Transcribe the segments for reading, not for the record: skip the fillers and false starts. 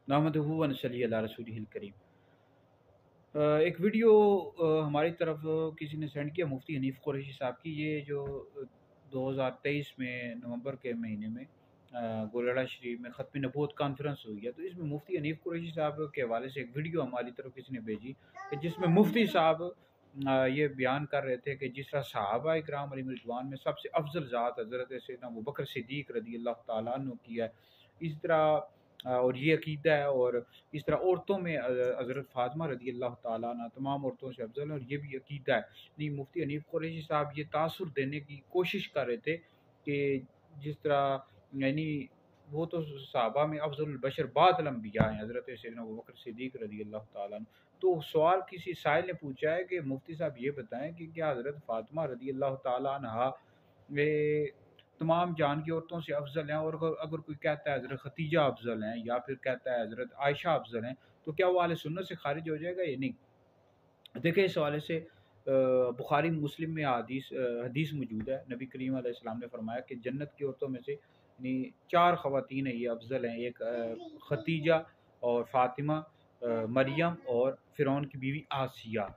नहमदुहु व नसल्ली अला रसूलिहिल करीम। एक वीडियो हमारी तरफ किसी ने सेंड किया मुफ्ती हनीफ़ कुरैशी साहब की। ये जो 2023 में नवंबर के महीने में गोलड़ा शरीफ में ख़त्म नबूवत कॉन्फ्रेंस हुई है, तो इसमें मुफ्ती हनीफ़ कुरैशी साहब के हवाले से एक वीडियो हमारी तरफ किसी ने भेजी कि जिसमें मुफ्ती साहब ये बयान कर रहे थे कि जिस तरह सहाबा इकराम अलैहिम रिज़वान में सबसे अफजल ज़ात हज़रत सैयदना अबू बकर सिद्दीक़ रज़ी अल्लाह तआला अन्हु की है। इस तरह और ये अक़ीदा है, और इस तरह औरतों में हज़रत फ़ातिमा रज़ी अल्लाह तआला अन्हा तमाम औरतों से अफ़ज़ल है, और ये भी अक़ीदा है। नहीं, मुफ्ती हनीफ़ कुरैशी साहब ये तासुर देने की कोशिश कर रहे थे कि जिस तरह यानी वो तो सहाबा में अफ़ज़लुल बशर बादल अंबिया हैं, हज़रत सैयदना अबू बकर सिद्दीक़ रज़ी अल्लाह तआला अन्हु। तो सवाल किसी साइल ने पूछा है कि मुफ्ती साहब ये बताएँ कि क्या हज़रत फ़ातिमा रज़ी अल्लाह तआला अन्हा वे तमाम जान की औरतों से अफ़ज़ल हैं, और अगर अगर कोई कहता है हज़रत खदीजा अफ़ज़ल हैं या फिर कहता है हज़रत आयशा अफ़ज़ल हैं, तो क्या वो अहले सुन्नत से ख़ारिज हो जाएगा या नहीं? देखिए, इस हवाले से बुखारी मुस्लिम में हदीस मौजूद है। नबी करीम अलैहिस्सलाम ने फरमाया कि जन्नत की औरतों में से यानी 4 ख़वातीन हैं, ये अफ़ज़ल हैं। एक खदीजा और फ़ातिमा, मरियम और फ़िरौन की बीवी आसिया।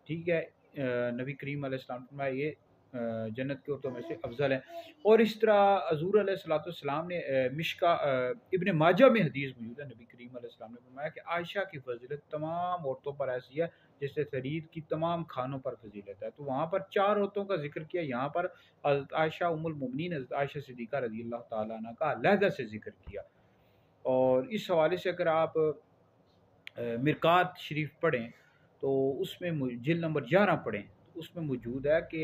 ठीक है? नबी करीम अलैहिस्सलाम ने फरमाया ये जन्नत की औरतों में से अफ़ज़ल हैं। और इस तरह हज़ूर अलैहिस्सलातु वस्सलाम ने इब्न माजा में हदीस मौजूद है। नबी करीम अलैहिस्सलाम ने फरमाया कि आयशा की फ़ज़ीलत तमाम औरतों पर ऐसी है जैसे शरीर की तमाम खानों पर फजीलत है। तो वहाँ पर 4 औरतों का ज़िक्र किया, यहाँ पर हज़रत आयशा उम्मुल मोमिनीन हज़रत आयशा सिद्दीक़ा रज़ी अल्लाह तआला अन्हा का अलहदा से ज़िक्र किया। और इस हवाले से अगर आप मिरकात शरीफ पढ़ें तो उसमें जिल्द नंबर 11 पढ़ें तो उसमें मौजूद है कि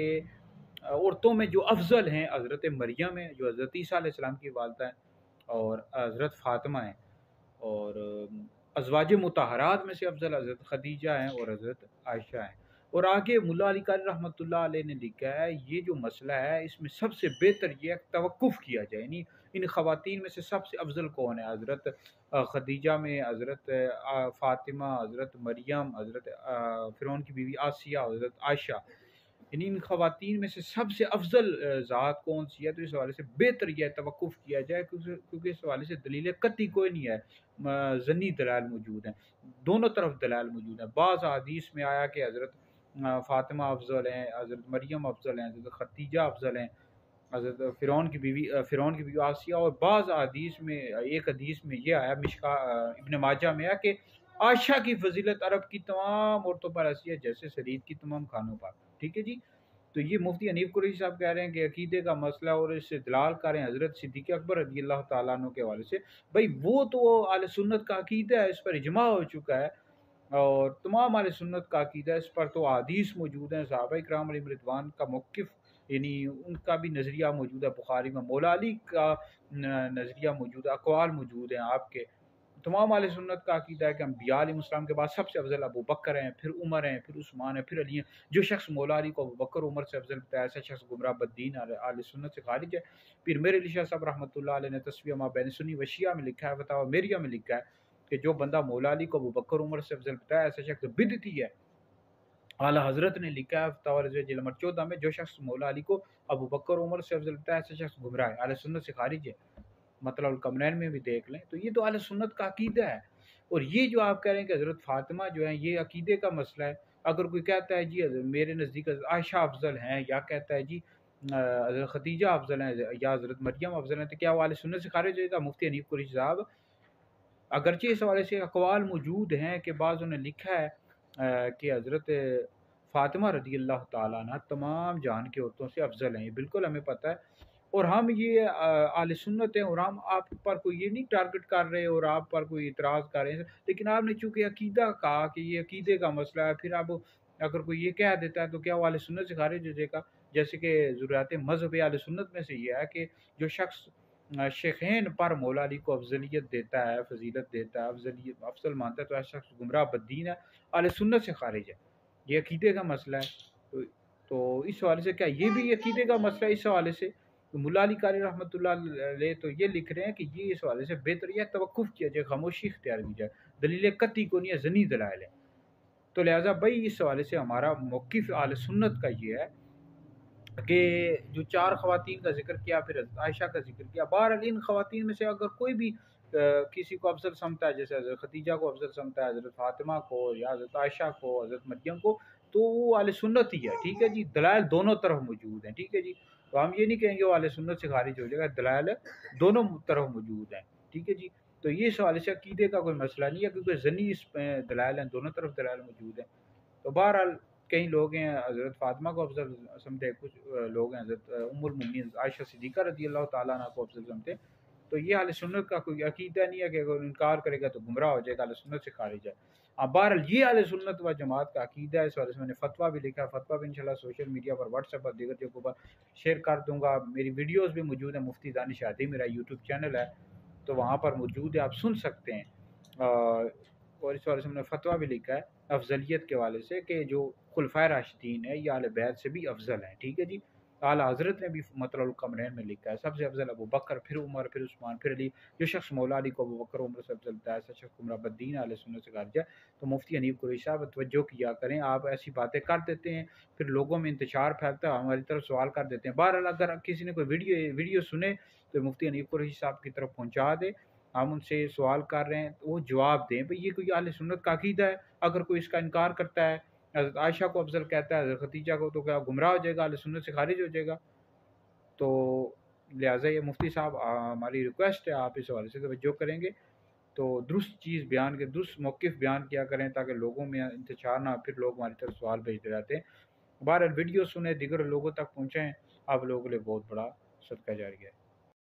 औरतों में जो अफ़ज़ल हैं हज़रत मरियम है, जो हज़रत ईसा अलैहिस्सलाम की वालिदा हैं, और हज़रत फ़ातिमा हैं, और अज़वाज मुतहरात में से अफ़ज़ल हज़रत खदीजा हैं और हज़रत आयशा हैं। और आगे मुल्ला अली क़ारी रहमतुल्लाह अलैह ने लिखा है, ये जो मसला है इसमें सबसे बेहतर ये है कि तवक्कुफ़ किया जाए। यानी इन ख़वातीन में से सबसे अफ़ज़ल कौन है? हज़रत खदीजा में हज़रत फ़ातिमा, हज़रत मरियम, हज़रत फ़िरौन की बीवी आसिया, हज़रत आयशा। यानी इन ख़वातीन में से सबसे अफ़ज़ल ज़ात कौन-सी है? तो इस हवाले से बेहतर ये है तवक्कुफ़ किया जाए, क्योंकि इस हवाले से दलील कतई कोई नहीं है। ज़न्नी दलाइल मौजूद हैं, दोनों तरफ दलाइल मौजूद हैं। बाज़ अहादीस में आया कि हज़रत फ़ातिमा अफ़ज़ल हैं, हज़रत मरियम अफ़ज़ल हैं, हज़रत खदीजा अफ़ज़ल हैं, हज़रत फ़िरौन की बीवी आसिया। और बाज़ अहादीस में एक हदीस में ये आया इब्न माजा में है कि आयशा की फ़ज़ीलत अरब की तमाम औरतों पर ऐसी है जैसे शरीर की तमाम खानों पर। ठीक है जी? तो ये मुफ्ती हनीफ़ कुरैशी साहब कह रहे हैं कि अक़ीदे का मसला है, और इससे इस्तिदलाल कर रहे हैं हज़रत सिद्दीक़ अकबर रज़ी अल्लाह तआला अन्हु के हवाले से। भई वो तो अहले सुन्नत का अक़ीदा है, इस पर इजमा हो चुका है, और तमाम अहले सुन्नत का अक़ीदा है, इस पर तो अहादीस मौजूद हैं। सहाबा इकराम अलैहिम रिज़वान का मौक़िफ़ यानी उनका भी नज़रिया मौजूद है बुखारी में, मौला अली का नज़रिया मौजूद है, अक़वाल मौजूद हैं आपके। तमाम अहले सुन्नत का अक़ीदा है कि अंबिया अलैहिस्सलाम के बाद सबसे अफ़ज़ल अबू बकर हैं, फिर उमर हैं, फिर उस्मान हैं, फिर अली हैं। जो शख़्स मौला अली को अबू बकर उमर से अफ़ज़ल बताया, ऐसा शख़्स गुमराह बद्दीन अहले सुन्नत से ख़ारिज है। पीर मेर अली शाह साहब रहमतुल्लाह अलैह ने तस्वीर मा बैन सुन्नी व शिया में लिखा है, फ़तावा मेरिया में लिखा है कि जो बंदा मौला अली को अबू बकर उमर से अफ़ज़ल बताया, ऐसा शख़्स बिदअती है। आला हज़रत ने लिखा है फ़तावा रज़विया जिल्द नंबर 14 में, जो शख़्स मौला अली को अबू बकर उमर से अफ़ज़ल बताया, ऐसा शख़्स गुमराह है, अहले सुन्नत से ख़ारिज है। मतलब कमरैन में भी देख लें, तो ये तो अहले सुन्नत का अक़ीदा है। और ये जो आप कह रहे हैं कि हज़रत फ़ातिमा जो है ये अक़ीदे का मसला है। अगर कोई कहता है जी मेरे नज़दीक आयशा अफ़ज़ल हैं, या कहता है जी हज़रत खदीजा अफ़ज़ल हैं या हज़रत मरियम अफ़ज़ल हैं, तो क्या वो अहले सुन्नत से ख़ारिज हो जाएगा? मुफ्ती हनीफ़ कुरैशी साहब, अगरचे इस हवाले से अक़वाल मौजूद हैं कि बाज़ों ने लिखा है कि हज़रत फ़ातिमा रज़ी अल्लाह तआला अन्हा तमाम जहान की औरतों से अफ़ज़ल हैं। ये बिल्कुल हमें पता है, और हम ये अहले सुन्नत हैं, और हम आप पर कोई ये नहीं टारगेट कर रहे और आप पर कोई इतराज़ कर रहे हैं। लेकिन आपने चूँकि अक़ीदा कहा कि ये अक़ीदे का मसला है, फिर अब अगर कोई ये कह देता है तो क्या वो अहले सुन्नत से ख़ारिज हो जाएगा? जैसे कि ज़ुर्रियात मज़हब अहले सुन्नत में से ये है कि जो शख़्स शेख़ैन पर मौला अली को अफ़ज़लियत देता है, फ़ज़ीलत देता है, अफ़ज़ल मानता है, तो ऐसा शख़्स गुमराह बद्दीन है, अहले सुन्नत से ख़ारिज है। ये अक़ीदे का मसला है। तो इस हवाले से क्या ये भी अक़ीदे का मसला है? इस हवाले से तो मुल्ला अली क़ारी रहमतुल्लाह अलैह तो ये लिख रहे हैं कि ये इस हवाले से बेहतर ये तवक्कुफ़ किया जाए, ख़ामोशी इख्तियार की जाए। दलील कतई को नहीं है, ज़न्नी दलाइल है। तो लिहाज़ा भई इस हवाले से हमारा मौक़िफ़ अहले सुन्नत का ये है कि जो 4 ख़वातीन का ज़िक्र किया, फिर हज़रत आयशा का ज़िक्र किया, बहरहाल इन ख़वातीन में से अगर कोई भी کسی کو افضل سمجھتا ہے، جیسے حضرت خدیجہ کو افضل سمجھتا ہے، حضرت فاطمہ کو یا حضرت عائشہ کو، حضرت مریم کو، تو وہ اہل سنت ہی ہے، ٹھیک ہے جی، دلائل دونوں طرف موجود ہیں، ٹھیک ہے جی، تو ہم یہ نہیں کہیں گے وہ اہل سنت سے خارج ہو جائے گا، دلائل دونوں طرف موجود ہیں، ٹھیک ہے جی، تو یہ سوال سے عقیدے کا کوئی مسئلہ نہیں ہے، کیونکہ ضنی اس میں دلائل ہیں، دونوں طرف دلائل موجود ہیں، تو بہرحال کئی لوگ ہیں حضرت فاطمہ کو افضل سمجھتے ہیں، کچھ لوگ ہیں حضرت ام المؤمنین عائشہ صدیقہ رضی اللہ تعالیٰ عنہ کو افضل سمجھتے ہیں، تو یہ اہل سنت کا کوئی عقیدہ نہیں ہے کہ اگر انکار کرے گا تو گمراہ ہو جائے گا، اہل سنت سے خارج ہے۔ اب بہرحال یہ اہل سنت و جماعت کا عقیدہ ہے، اس والے سے میں نے فتویٰ بھی لکھا ہے، فتویٰ بھی انشاءاللہ سوشل میڈیا پر، واٹس ایپ پر، دیگر جگہوں پر شیئر کر دوں گا، میری ویڈیوز بھی موجود ہیں، مفتی دانش شادی میرا یوٹیوب چینل ہے، تو وہاں پر موجود ہے، آپ سن سکتے ہیں، اور اس والے سے میں نے فتویٰ بھی لکھا ہے افضلیت کے والے سے کہ جو خلفائے راشدین ہے یہ اہل بیت سے بھی افضل ہیں، ٹھیک ہے جی، اعلیٰ حضرت نے بھی مطلع القمرین میں لکھا ہے سب سے افضل ابو بکر، پھر عمر، پھر عثمان، پھر علی، جو شخص مولا علی کو ابو بکر عمر سے افضل بتایا ایسا شخص گمراہ بدین اہل سنت سے خارج ہے۔ تو مفتی حنیف قریشی صاحب توجہ کیا کریں، آپ ایسی باتیں کر دیتے ہیں پھر لوگوں میں انتشار پھیلتا ہے، ہماری طرف سوال کر دیتے ہیں، بہرحال اگر کسی نے کوئی ویڈیو سنے تو مفتی حنیف قریشی صاحب کی طرف پہنچا دے، ہم ان سے سوال کر رہے ہیں تو وہ جواب دیں، بھئی یہ کوئی اہل سنت کا عقیدہ ہے، اگر کوئی اس کا انکار کرتا ہے، حضرت عائشہ کو افضل کہتا ہے، حضرت خدیجہ کو، تو کیا گمراہ ہو جائے گا، اہل سنت سے خارج ہو جائے گا؟ تو لہٰذا یہ مفتی صاحب ہماری ریکویسٹ ہے، آپ اس حوالے سے توجہ کریں گے تو درست چیز بیان کے درست موقف بیان کیا کریں تاکہ لوگوں میں انتشار نہ، پھر لوگ ہماری طرف سوال بھیجتے رہتے ہیں، بہرحال ویڈیو سنیں، دیگر لوگوں تک پہنچیں، آپ لوگوں کے لیے بہت بڑا صدقہ جاریہ ہے۔